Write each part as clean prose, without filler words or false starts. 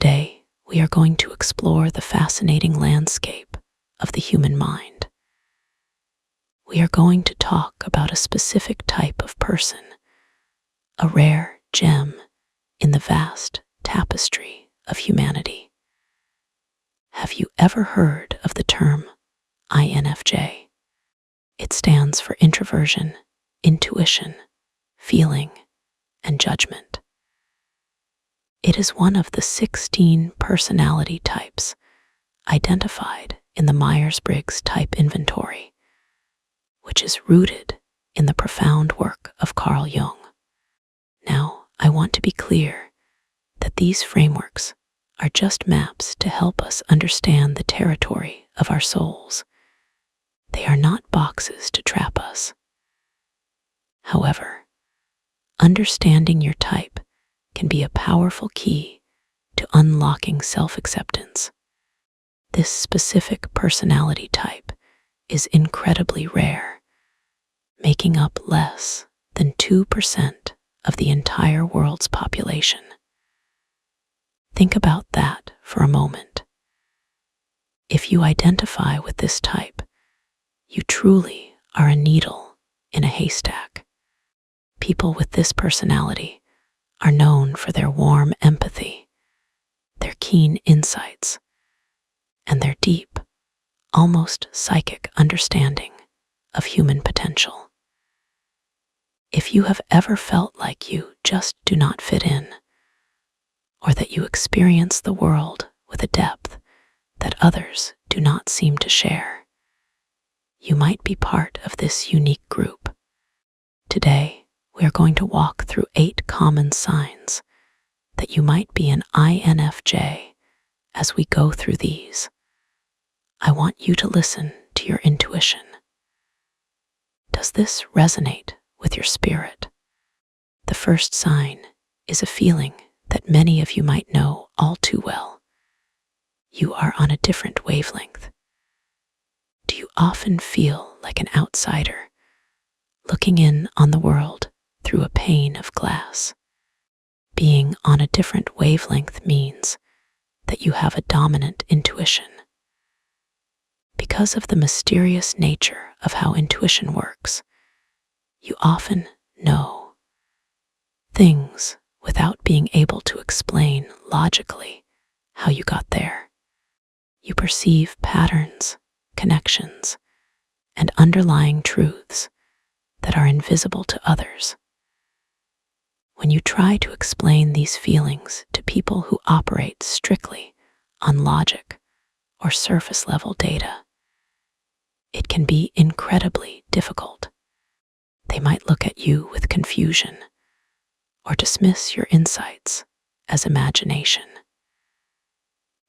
Today, we are going to explore the fascinating landscape of the human mind. We are going to talk about a specific type of person, a rare gem in the vast tapestry of humanity. Have you ever heard of the term INFJ? It stands for introversion, intuition, feeling, and judgment. It is one of the 16 personality types identified in the Myers-Briggs Type Inventory, which is rooted in the profound work of Carl Jung. Now, I want to be clear that these frameworks are just maps to help us understand the territory of our souls. They are not boxes to trap us. However, understanding your type can be a powerful key to unlocking self-acceptance. This specific personality type is incredibly rare, making up less than 2% of the entire world's population. Think about that for a moment. If you identify with this type, you truly are a needle in a haystack. People with this personality are known for their warm empathy, their keen insights, and their deep, almost psychic understanding of human potential. If you have ever felt like you just do not fit in, or that you experience the world with a depth that others do not seem to share, you might be part of this unique group. Today, we are going to walk through 8 common signs that you might be an INFJ. As we go through these, I want you to listen to your intuition. Does this resonate with your spirit? The first sign is a feeling that many of you might know all too well. You are on a different wavelength. Do you often feel like an outsider, looking in on the world through a pane of glass? Being on a different wavelength means that you have a dominant intuition. Because of the mysterious nature of how intuition works, you often know things without being able to explain logically how you got there. You perceive patterns, connections, and underlying truths that are invisible to others. When you try to explain these feelings to people who operate strictly on logic or surface-level data, it can be incredibly difficult. They might look at you with confusion or dismiss your insights as imagination.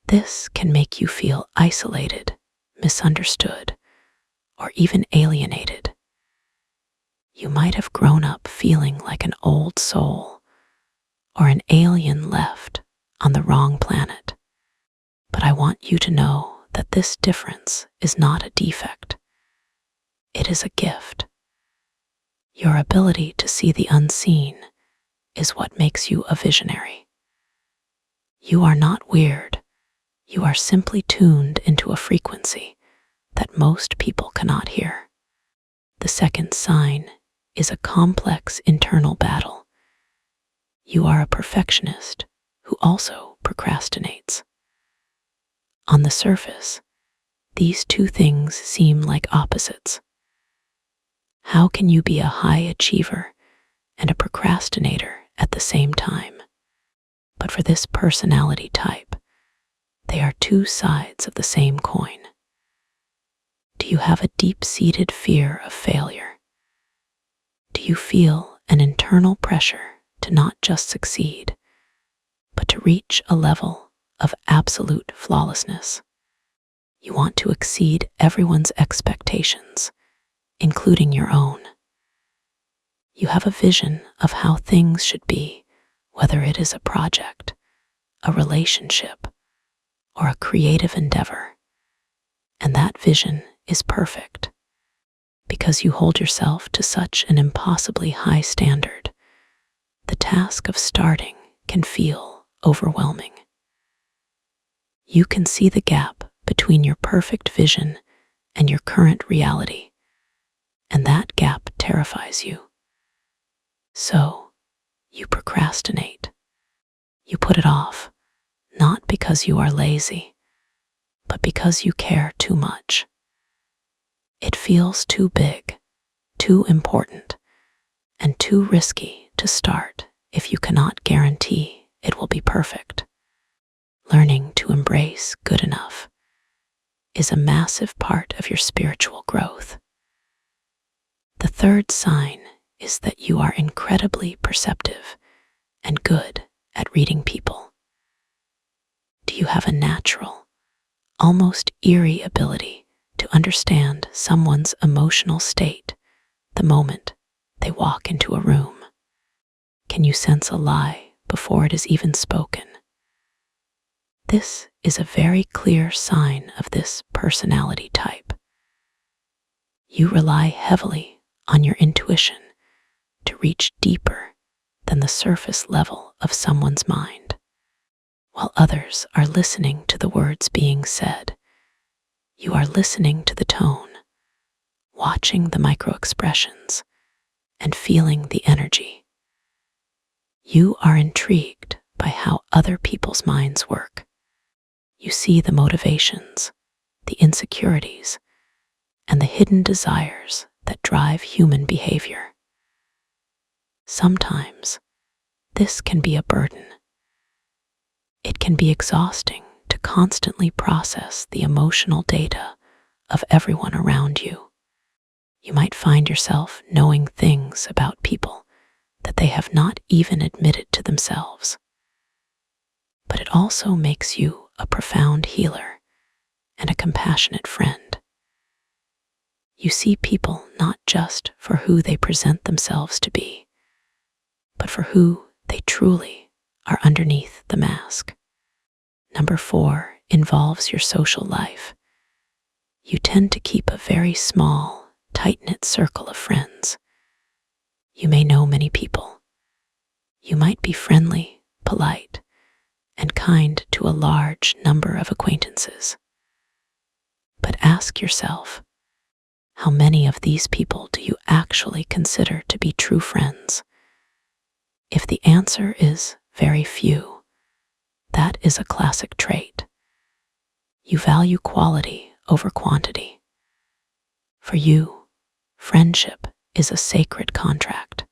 This can make you feel isolated, misunderstood, or even alienated. You might have grown up feeling like an old soul or an alien left on the wrong planet. But I want you to know that this difference is not a defect. It is a gift. Your ability to see the unseen is what makes you a visionary. You are not weird. You are simply tuned into a frequency that most people cannot hear. The second sign is a complex internal battle. You are a perfectionist who also procrastinates. On the surface, these two things seem like opposites. How can you be a high achiever and a procrastinator at the same time? But for this personality type, they are two sides of the same coin. Do you have a deep-seated fear of failure? Do you feel an internal pressure to not just succeed, but to reach a level of absolute flawlessness? You want to exceed everyone's expectations, including your own. You have a vision of how things should be, whether it is a project, a relationship, or a creative endeavor. And that vision is perfect. Because you hold yourself to such an impossibly high standard, the task of starting can feel overwhelming. You can see the gap between your perfect vision and your current reality, and that gap terrifies you. So, you procrastinate. You put it off, not because you are lazy, but because you care too much. It feels too big, too important, and too risky to start if you cannot guarantee it will be perfect. Learning to embrace good enough is a massive part of your spiritual growth. The third sign is that you are incredibly perceptive and good at reading people. Do you have a natural, almost eerie ability to understand someone's emotional state the moment they walk into a room? Can you sense a lie before it is even spoken? This is a very clear sign of this personality type. You rely heavily on your intuition to reach deeper than the surface level of someone's mind. While others are listening to the words being said, you are listening to the tone, watching the microexpressions, and feeling the energy. You are intrigued by how other people's minds work. You see the motivations, the insecurities, and the hidden desires that drive human behavior. Sometimes, this can be a burden. It can be exhausting to constantly process the emotional data of everyone around you. You might find yourself knowing things about people that they have not even admitted to themselves. But it also makes you a profound healer and a compassionate friend. You see people not just for who they present themselves to be, but for who they truly are underneath the mask. Number 4 involves your social life. You tend to keep a very small, tight-knit circle of friends. You may know many people. You might be friendly, polite, and kind to a large number of acquaintances. But ask yourself, how many of these people do you actually consider to be true friends? If the answer is very few, that is a classic trait. You value quality over quantity. For you, friendship is a sacred contract.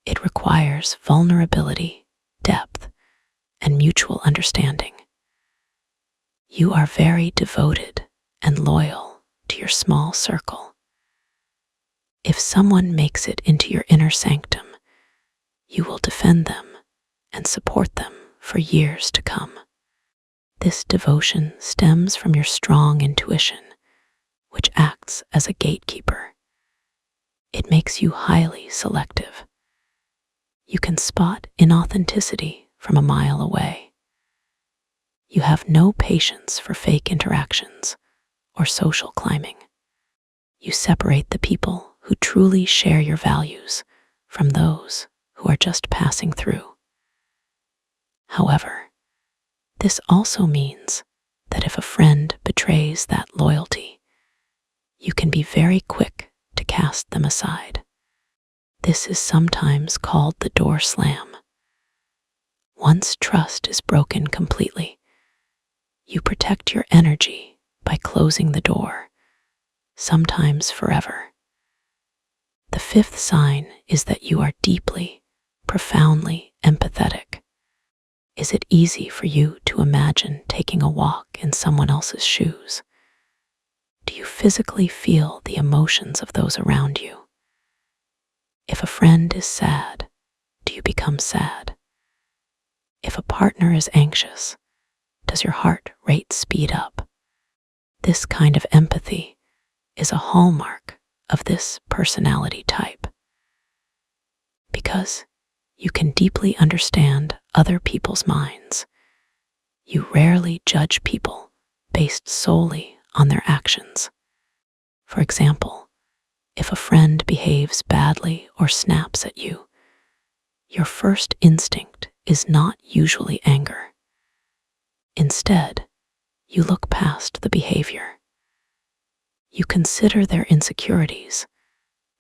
It requires vulnerability, depth, and mutual understanding. You are very devoted and loyal to your small circle. If someone makes it into your inner sanctum, you will defend them and support them for years to come. This devotion stems from your strong intuition, which acts as a gatekeeper. It makes you highly selective. You can spot inauthenticity from a mile away. You have no patience for fake interactions or social climbing. You separate the people who truly share your values from those who are just passing through. However, this also means that if a friend betrays that loyalty, you can be very quick to cast them aside. This is sometimes called the door slam. Once trust is broken completely, you protect your energy by closing the door, sometimes forever. The fifth sign is that you are deeply, profoundly empathetic. Is it easy for you to imagine taking a walk in someone else's shoes? Do you physically feel the emotions of those around you? If a friend is sad, do you become sad? If a partner is anxious, does your heart rate speed up? This kind of empathy is a hallmark of this personality type. Because you can deeply understand other people's minds, you rarely judge people based solely on their actions. For example, if a friend behaves badly or snaps at you, your first instinct is not usually anger. Instead, You look past the behavior. You consider their insecurities,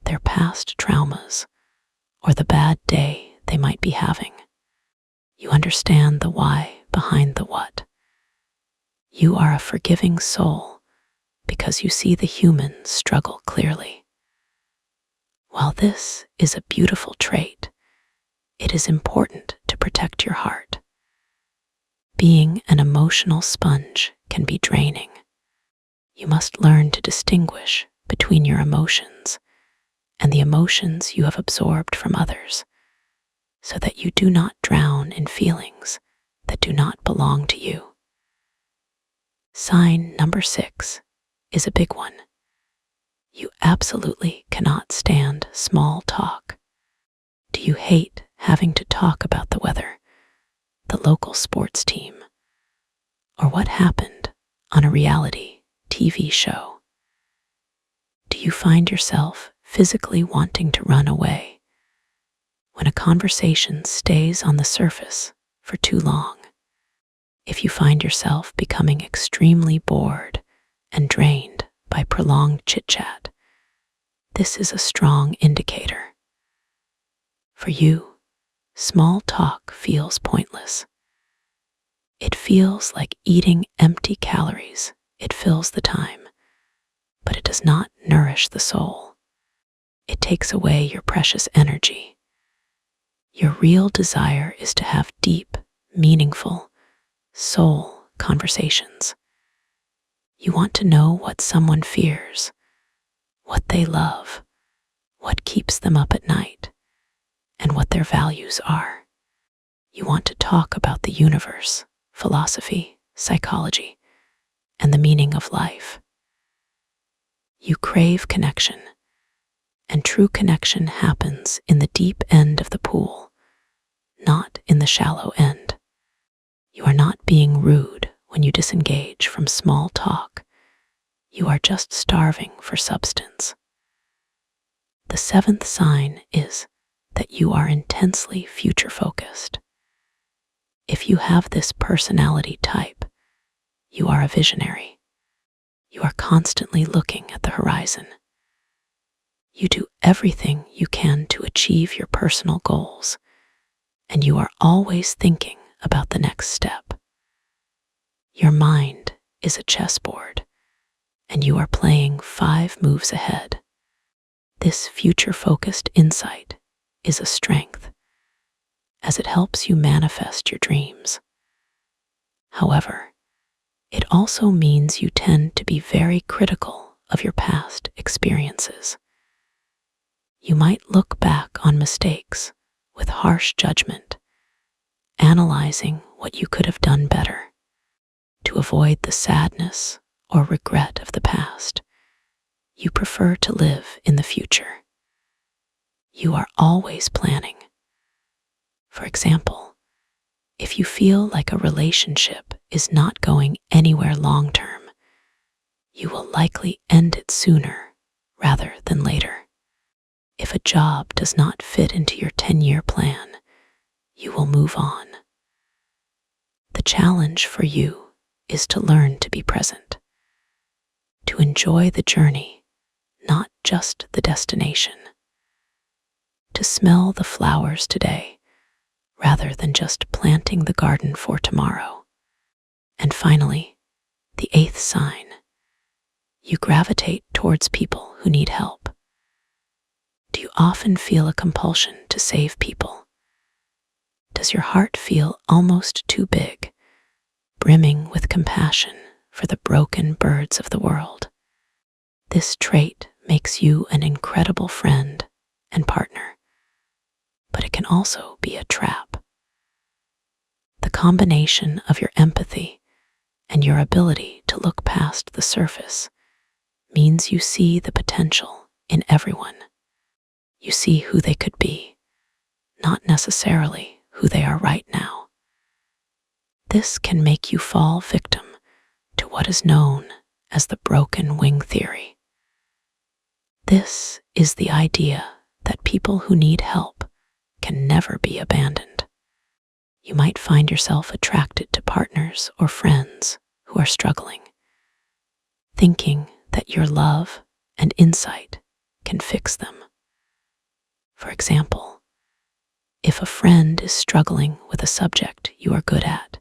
their past traumas, or the bad day they might be having. You understand the why behind the what. You are a forgiving soul because you see the human struggle clearly. While this is a beautiful trait, it is important to protect your heart. Being an emotional sponge can be draining. You must learn to distinguish between your emotions and the emotions you have absorbed from others, so that you do not drown in feelings that do not belong to you. Sign number 6 is a big one. You absolutely cannot stand small talk. Do you hate having to talk about the weather, the local sports team, or what happened on a reality TV show? Do you find yourself physically wanting to run away when a conversation stays on the surface for too long? If you find yourself becoming extremely bored and drained by prolonged chit-chat, this is a strong indicator. For you, small talk feels pointless. It feels like eating empty calories. It fills the time, but it does not nourish the soul. It takes away your precious energy. Your real desire is to have deep, meaningful, soul conversations. You want to know what someone fears, what they love, what keeps them up at night, and what their values are. You want to talk about the universe, philosophy, psychology, and the meaning of life. You crave connection, and true connection happens in the deep end of the pool, not in the shallow end. You are not being rude when you disengage from small talk. You are just starving for substance. The 7th sign is that you are intensely future-focused. If you have this personality type, you are a visionary. You are constantly looking at the horizon. You do everything you can to achieve your personal goals, and you are always thinking about the next step. Your mind is a chessboard, and you are playing 5 moves ahead. This future-focused insight is a strength, as it helps you manifest your dreams. However, it also means you tend to be very critical of your past experiences. You might look back on mistakes with harsh judgment, analyzing what you could have done better. To avoid the sadness or regret of the past, you prefer to live in the future. You are always planning. For example, if you feel like a relationship is not going anywhere long-term, you will likely end it sooner rather than later. If a job does not fit into your 10-year plan, you will move on. The challenge for you is to learn to be present, to enjoy the journey, not just the destination, to smell the flowers today rather than just planting the garden for tomorrow. And finally, the 8th sign. You gravitate towards people who need help. Do you often feel a compulsion to save people? Does your heart feel almost too big, brimming with compassion for the broken birds of the world? This trait makes you an incredible friend and partner, but it can also be a trap. The combination of your empathy and your ability to look past the surface means you see the potential in everyone. You see who they could be, not necessarily who they are right now. This can make you fall victim to what is known as the broken wing theory. This is the idea that people who need help can never be abandoned. You might find yourself attracted to partners or friends who who are struggling, thinking that your love and insight can fix them. For example, if a friend is struggling with a subject you are good at,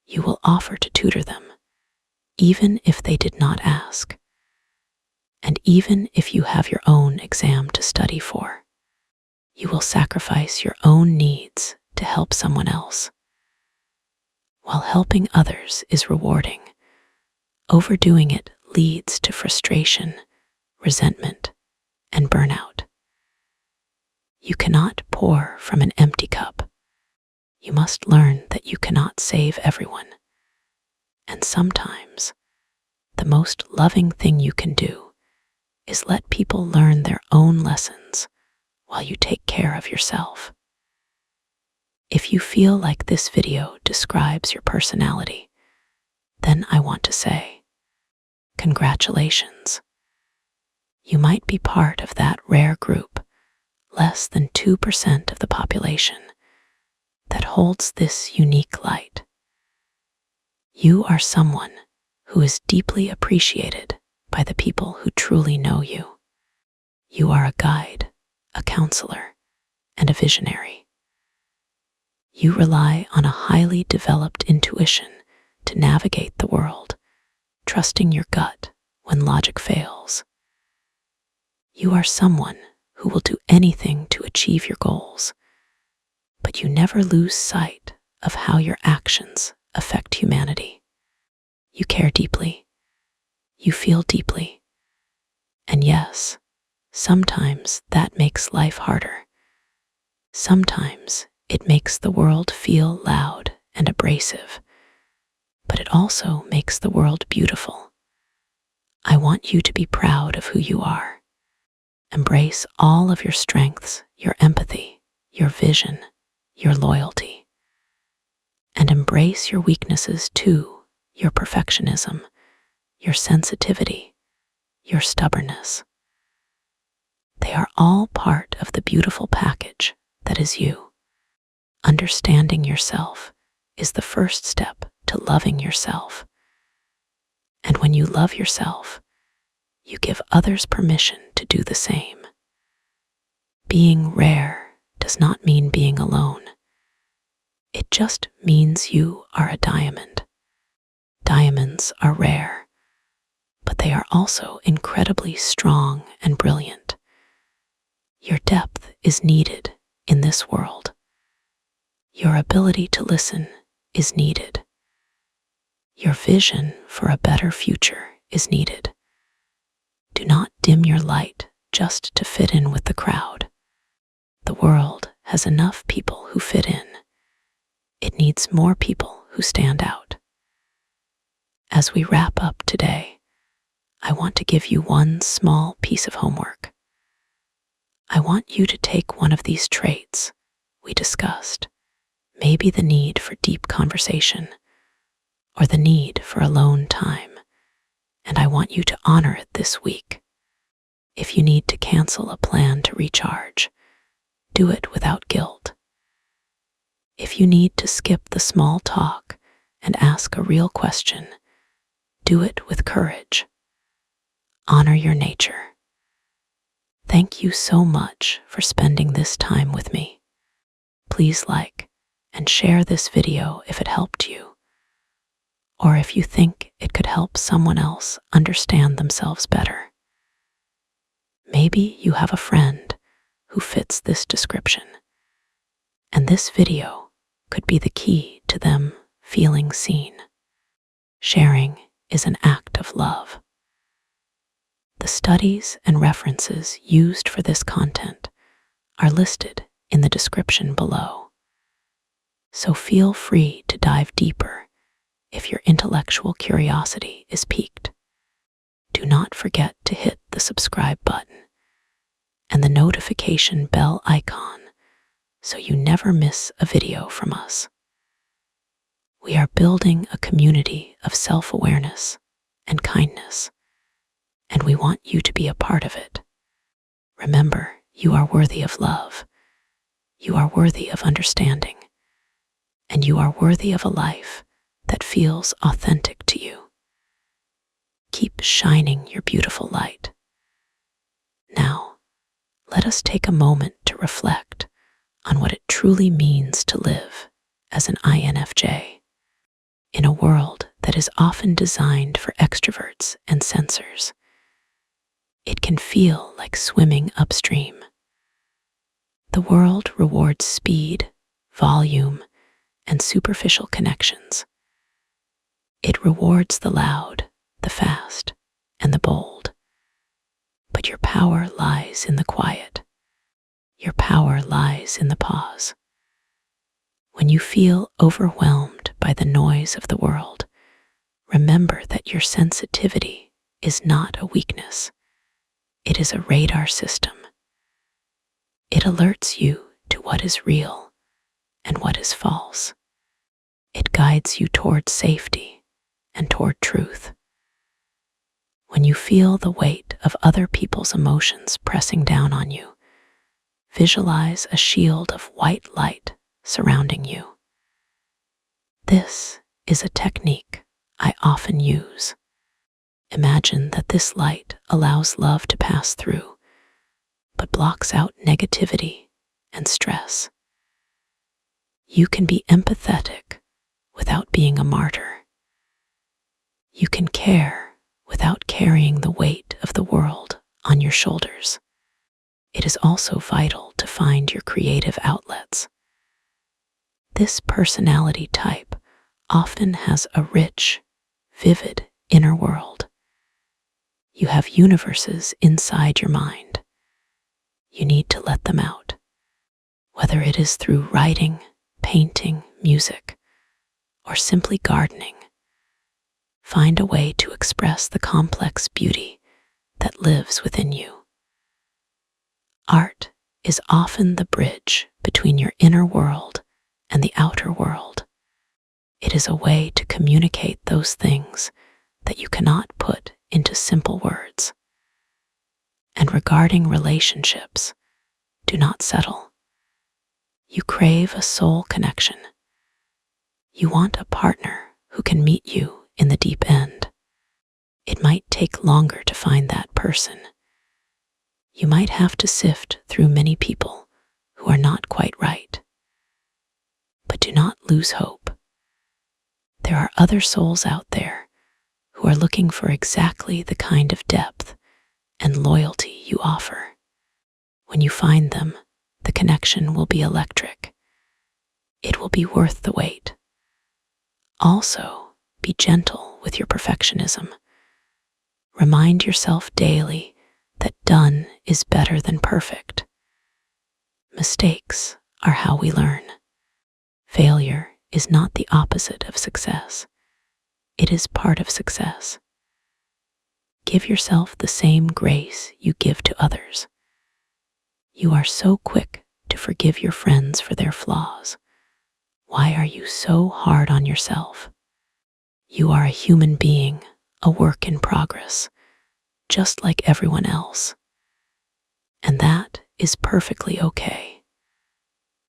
you will offer to tutor them, even if they did not ask, and even if you have your own exam to study for. You will sacrifice your own needs to help someone else. While helping others is rewarding, overdoing it leads to frustration, resentment, and burnout. You cannot pour from an empty cup. You must learn that you cannot save everyone. And sometimes, the most loving thing you can do is let people learn their own lessons while you take care of yourself. If you feel like this video describes your personality, then I want to say, congratulations. You might be part of that rare group, less than 2% of the population, that holds this unique light. You are someone who is deeply appreciated by the people who truly know you. You are a guide, a counselor, and a visionary. You rely on a highly developed intuition to navigate the world, trusting your gut when logic fails. You are someone who will do anything to achieve your goals, but you never lose sight of how your actions affect humanity. You care deeply, you feel deeply, and yes, sometimes that makes life harder. Sometimes it makes the world feel loud and abrasive, but it also makes the world beautiful. I want you to be proud of who you are. Embrace all of your strengths, your empathy, your vision, your loyalty. And embrace your weaknesses too, your perfectionism, your sensitivity, your stubbornness. They are all part of the beautiful package that is you. Understanding yourself is the first step to loving yourself. And when you love yourself, you give others permission to do the same. Being rare does not mean being alone. It just means you are a diamond. Diamonds are rare, but they are also incredibly strong and brilliant. Your depth is needed in this world. Your ability to listen is needed. Your vision for a better future is needed. Do not dim your light just to fit in with the crowd. The world has enough people who fit in. It needs more people who stand out. As we wrap up today, I want to give you one small piece of homework. I want you to take one of these traits we discussed, maybe the need for deep conversation or the need for alone time, and I want you to honor it this week. If you need to cancel a plan to recharge, do it without guilt. If you need to skip the small talk and ask a real question, do it with courage. Honor your nature. Thank you so much for spending this time with me. Please like and share this video if it helped you, or if you think it could help someone else understand themselves better. Maybe you have a friend who fits this description, and this video could be the key to them feeling seen. Sharing is an act of love. The studies and references used for this content are listed in the description below, so feel free to dive deeper if your intellectual curiosity is piqued. Do not forget to hit the subscribe button and the notification bell icon so you never miss a video from us. We are building a community of self-awareness and kindness, and we want you to be a part of it. Remember, you are worthy of love, you are worthy of understanding, and you are worthy of a life that feels authentic to you. Keep shining your beautiful light. Now, let us take a moment to reflect on what it truly means to live as an INFJ in a world that is often designed for extroverts and sensors. It can feel like swimming upstream. The world rewards speed, volume, and superficial connections. It rewards the loud, the fast, and the bold. But your power lies in the quiet. Your power lies in the pause. When you feel overwhelmed by the noise of the world, remember that your sensitivity is not a weakness. It is a radar system. It alerts you to what is real and what is false. It guides you toward safety and toward truth. When you feel the weight of other people's emotions pressing down on you, visualize a shield of white light surrounding you. This is a technique I often use. Imagine that this light allows love to pass through, but blocks out negativity and stress. You can be empathetic without being a martyr. You can care without carrying the weight of the world on your shoulders. It is also vital to find your creative outlets. This personality type often has a rich, vivid inner world. You have universes inside your mind. You need to let them out, whether it is through writing, painting, music, or simply gardening. Find a way to express the complex beauty that lives within you. Art is often the bridge between your inner world and the outer world. It is a way to communicate those things that you cannot put into simple words. And regarding relationships, do not settle. You crave a soul connection. You want a partner who can meet you in the deep end. It might take longer to find that person. You might have to sift through many people who are not quite right. But do not lose hope. There are other souls out there who are looking for exactly the kind of depth and loyalty you offer. When you find them, the connection will be electric. It will be worth the wait. Also, be gentle with your perfectionism. Remind yourself daily that done is better than perfect. Mistakes are how we learn. Failure is not the opposite of success. It is part of success. Give yourself the same grace you give to others. You are so quick to forgive your friends for their flaws. Why are you so hard on yourself? You are a human being, a work in progress, just like everyone else. And that is perfectly okay.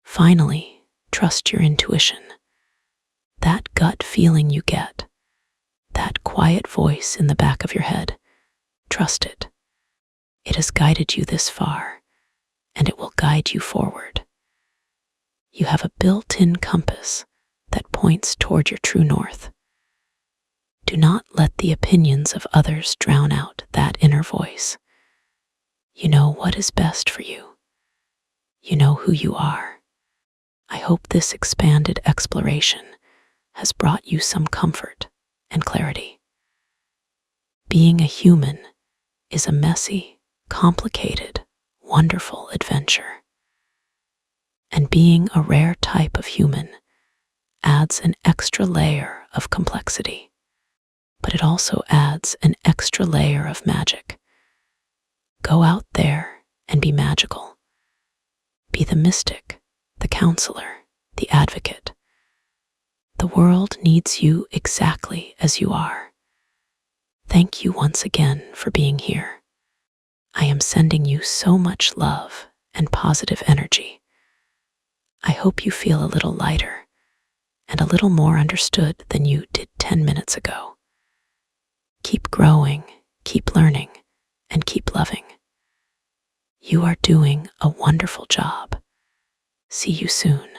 Finally, trust your intuition. That gut feeling you get, that quiet voice in the back of your head, trust it. It has guided you this far, and it will guide you forward. You have a built-in compass that points toward your true north. Do not let the opinions of others drown out that inner voice. You know what is best for you. You know who you are. I hope this expanded exploration has brought you some comfort and clarity. Being a human is a messy, complicated, wonderful adventure. And being a rare type of human adds an extra layer of complexity, but it also adds an extra layer of magic. Go out there and be magical. Be the mystic, the counselor, the advocate. The world needs you exactly as you are. Thank you once again for being here. I am sending you so much love and positive energy. I hope you feel a little lighter and a little more understood than you did 10 minutes ago. Keep growing, keep learning, and keep loving. You are doing a wonderful job. See you soon.